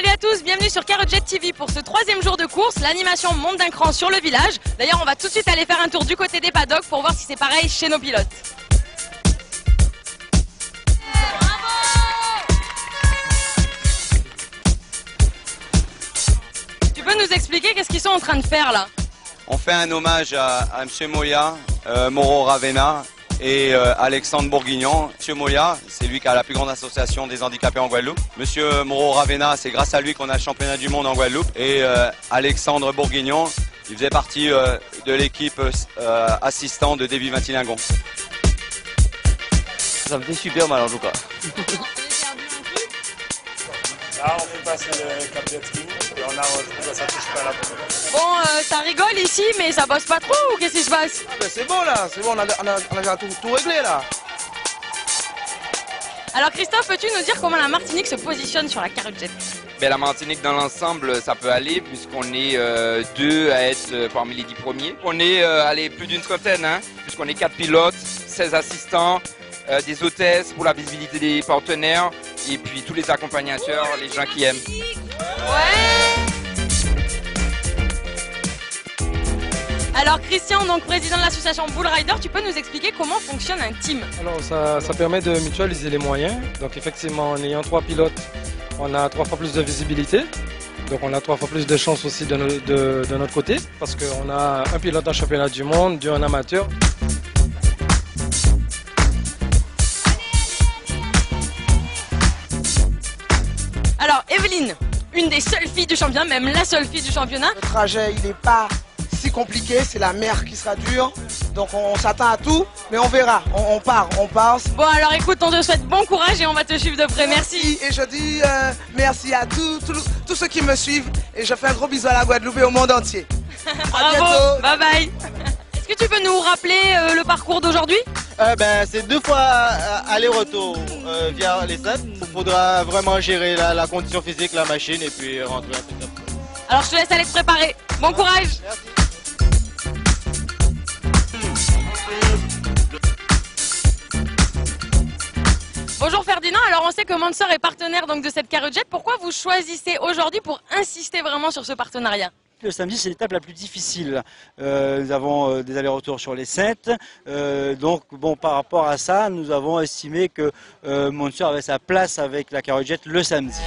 Salut à tous, bienvenue sur Carrot Jet TV pour ce 3e jour de course. L'animation monte d'un cran sur le village. D'ailleurs, on va tout de suite aller faire un tour du côté des paddocks pour voir si c'est pareil chez nos pilotes. Tu peux nous expliquer qu'est-ce qu'ils sont en train de faire là? On fait un hommage à M. Moya, Mauro Ravena et Alexandre Bourguignon. M. Moya, c'est lui qui a la plus grande association des handicapés en Guadeloupe. M. Mauro Ravena, c'est grâce à lui qu'on a le championnat du monde en Guadeloupe. Et Alexandre Bourguignon, il faisait partie de l'équipe assistant de Davy Vintilingon. Ça me fait super mal en tout cas. Là, on fait passer le cap jet ski et on arrange pour que ça touche pas la peau. Bon, ça rigole ici, mais ça bosse pas trop ou qu'est-ce qui se passe? Ah ben c'est bon là, c'est bon, on a tout réglé là. Alors Christophe, peux-tu nous dire comment la Martinique se positionne sur la Carrot Jet? Ben, la Martinique dans l'ensemble, ça peut aller puisqu'on est 2 à être parmi les 10 premiers. On est plus d'une trentaine, hein, puisqu'on est 4 pilotes, 16 assistants, des hôtesses pour la visibilité des partenaires et puis tous les accompagnateurs, les gens qui aiment. Ouais. Alors Christian, donc président de l'association Bull Rider, tu peux nous expliquer comment fonctionne un team? Alors ça permet de mutualiser les moyens. Donc effectivement, en ayant 3 pilotes, on a 3 fois plus de visibilité. Donc on a 3 fois plus de chances aussi de notre côté, parce qu'on a un pilote en championnat du monde, 2 en amateur. Alors Evelyne, une des seules filles du championnat, même la seule fille du championnat. Le trajet, il n'est pas si compliqué, c'est la mer qui sera dure. Donc on s'attend à tout, mais on verra. On part, on passe. Bon alors écoute, on te souhaite bon courage et on va te suivre de près. Merci. Et je dis merci à tous ceux qui me suivent. Et je fais un gros bisou à la Guadeloupe et au monde entier. Bravo, bye bye. Est-ce que tu peux nous rappeler le parcours d'aujourd'hui? C'est 2 fois aller-retour via les stades. Il faudra vraiment gérer la condition physique, la machine et puis rentrer un peu. Alors je te laisse aller te préparer. Bon courage. Merci. Bonjour Ferdinand, alors on sait que Mansour est partenaire donc de cette Carrot Jet. Pourquoi vous choisissez aujourd'hui pour insister vraiment sur ce partenariat? Le samedi, c'est l'étape la plus difficile. Nous avons des allers-retours sur les 7. Donc, bon, par rapport à ça, nous avons estimé que Mansour avait sa place avec la Carrot Jet le samedi.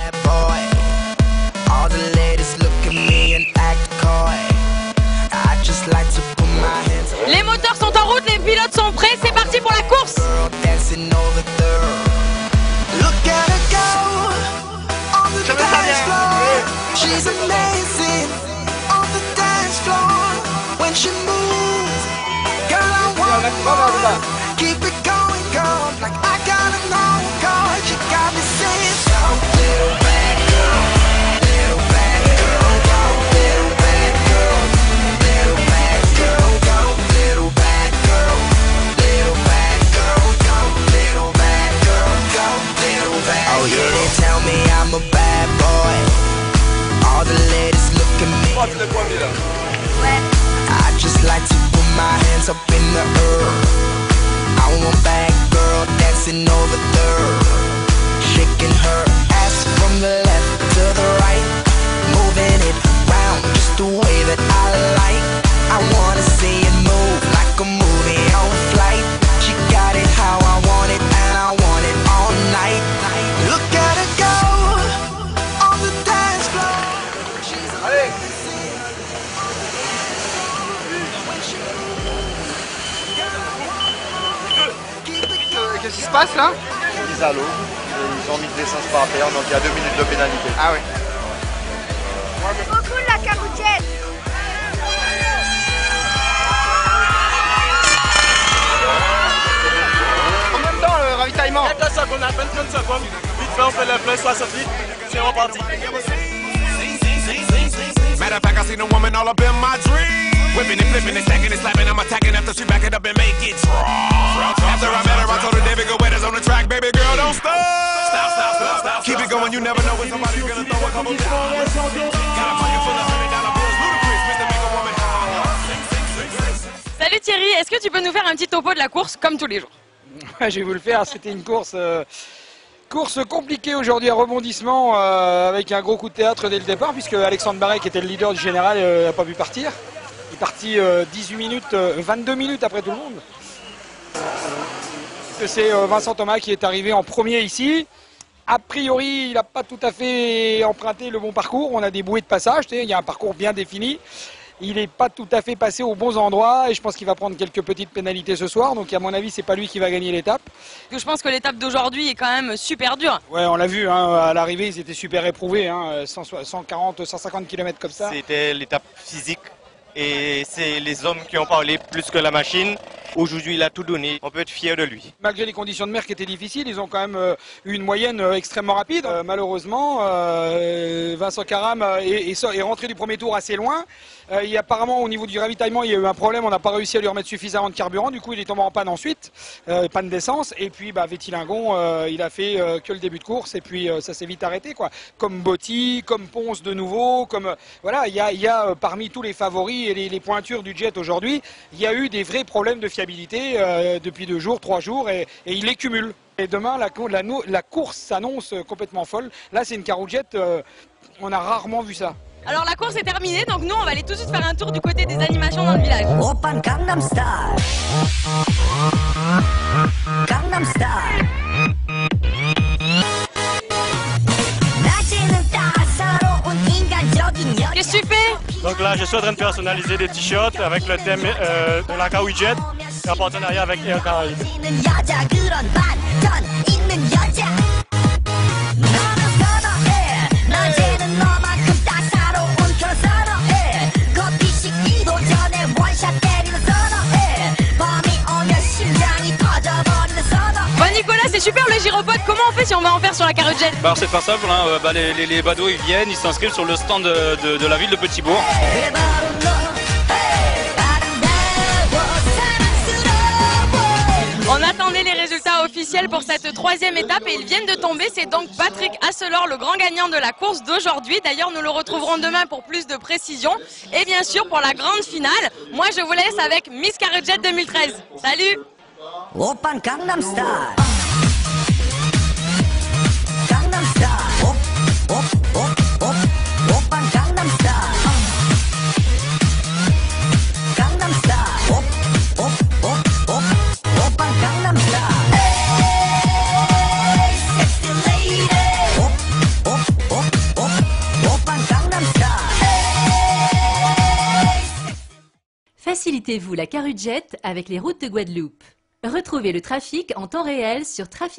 Les moteurs sont en route, les pilotes sont prêts, c'est parti pour la course. She's amazing on the dance floor when she moves. Girl, I wanna keep it going, girl. Like I gotta know, girl. She got me saying, go, little bad girl, little bad girl, go, little bad girl, little bad girl, go, little bad girl, little bad girl, go, little bad girl, go, little bad. Oh yeah, they tell me I'm a bad boy. All the ladies look at me. I just like to put my hands up in the air. I want bad girl dancing over there, shaking her ass from the left to the right, moving it round just the way that I like. I wanna see it move like a movie on flight. She got it how I want it and I want it all night. Look at her go on the dance floor. Qu'est-ce qui se passe là? Ils à l'eau, ils ont mis de l'essence par terre, donc il y a 2 minutes de pénalité. Ah oui. Trop cool la Carrot Jet. Combien de temps le ravitaillement? 30 secondes, à peine 30 secondes. Vite fait, on fait le plein 60 litres. C'est reparti. Matter of fact, I seen a woman all up in my dream. Whipping and flipping and stacking and slapping. I'm attacking after she back it up and make it raw. After I met her, I told her, David, go on the track. Baby girl, don't stop. Stop, stop, stop, stop. Keep it going, you never know when somebody's gonna throw a couple down. Got a pocket full of $100 bills. Ludacris, Mr. Make a Woman holler. Salut Thierry, est-ce que tu peux nous faire un petit topo de la course comme tous les jours? Ouais, je vais vous le faire. C'était une course Course compliquée aujourd'hui à rebondissement avec un gros coup de théâtre dès le départ puisque Alexandre Barret qui était le leader du général n'a pas pu partir. Il est parti 18 minutes, 22 minutes après tout le monde. C'est Vincent Thomas qui est arrivé en premier ici. A priori, il n'a pas tout à fait emprunté le bon parcours. On a des bouées de passage, il y a un parcours bien défini. Il n'est pas tout à fait passé aux bons endroits et je pense qu'il va prendre quelques petites pénalités ce soir. Donc à mon avis, c'est pas lui qui va gagner l'étape. Je pense que l'étape d'aujourd'hui est quand même super dure. Ouais, on l'a vu, hein, à l'arrivée, ils étaient super éprouvés. 140, 150 km comme ça. C'était l'étape physique et c'est les hommes qui ont parlé plus que la machine. Aujourd'hui, il a tout donné. On peut être fier de lui. Malgré les conditions de mer qui étaient difficiles, ils ont quand même eu une moyenne extrêmement rapide. Malheureusement, Vincent Caram est rentré du premier tour assez loin. Apparemment, au niveau du ravitaillement, il y a eu un problème. On n'a pas réussi à lui remettre suffisamment de carburant. Du coup, il est tombé en panne ensuite, panne d'essence. Et puis, Vétilingon, il a fait que le début de course. Et puis, ça s'est vite arrêté, quoi. Comme Botti, comme Ponce de nouveau, comme voilà, il y a parmi tous les favoris et les pointures du jet aujourd'hui, il y a eu des vrais problèmes de fiabilité depuis 2 jours, 3 jours, et il les cumule. Et demain, la course s'annonce complètement folle. Là, c'est une caroujette, on a rarement vu ça. Alors la course est terminée, donc nous on va aller tout de suite faire un tour du côté des animations dans le village. Oppan Gangnam Style. Gangnam Style. Qu'est-ce que tu fais? Donc là, je suis en train de personnaliser des t-shirts avec le thème de la carouillette et en partenariat avec Air Caraïbes. Bon Nicolas, c'est super le gyropode, comment on fait si on va en faire sur la caroujette? Alors c'est pas simple, hein. Les badauds ils viennent, ils s'inscrivent sur le stand de la ville de Petit-Bourg. On attendait les résultats officiels pour cette 3e étape et ils viennent de tomber. C'est donc Patrick Asselor, le grand gagnant de la course d'aujourd'hui. D'ailleurs, nous le retrouverons demain pour plus de précision. Et bien sûr, pour la grande finale, moi je vous laisse avec Miss Caroujette 2013. Salut! Oppan Gangnam Style. Gangnam Style. Oppan Gangnam Style. Gangnam Style. Oppan Gangnam Style. Hey, sexy lady. Oppan Gangnam Style. Facilitez-vous la caroujette avec les routes de Guadeloupe. Retrouvez le trafic en temps réel sur Trafic.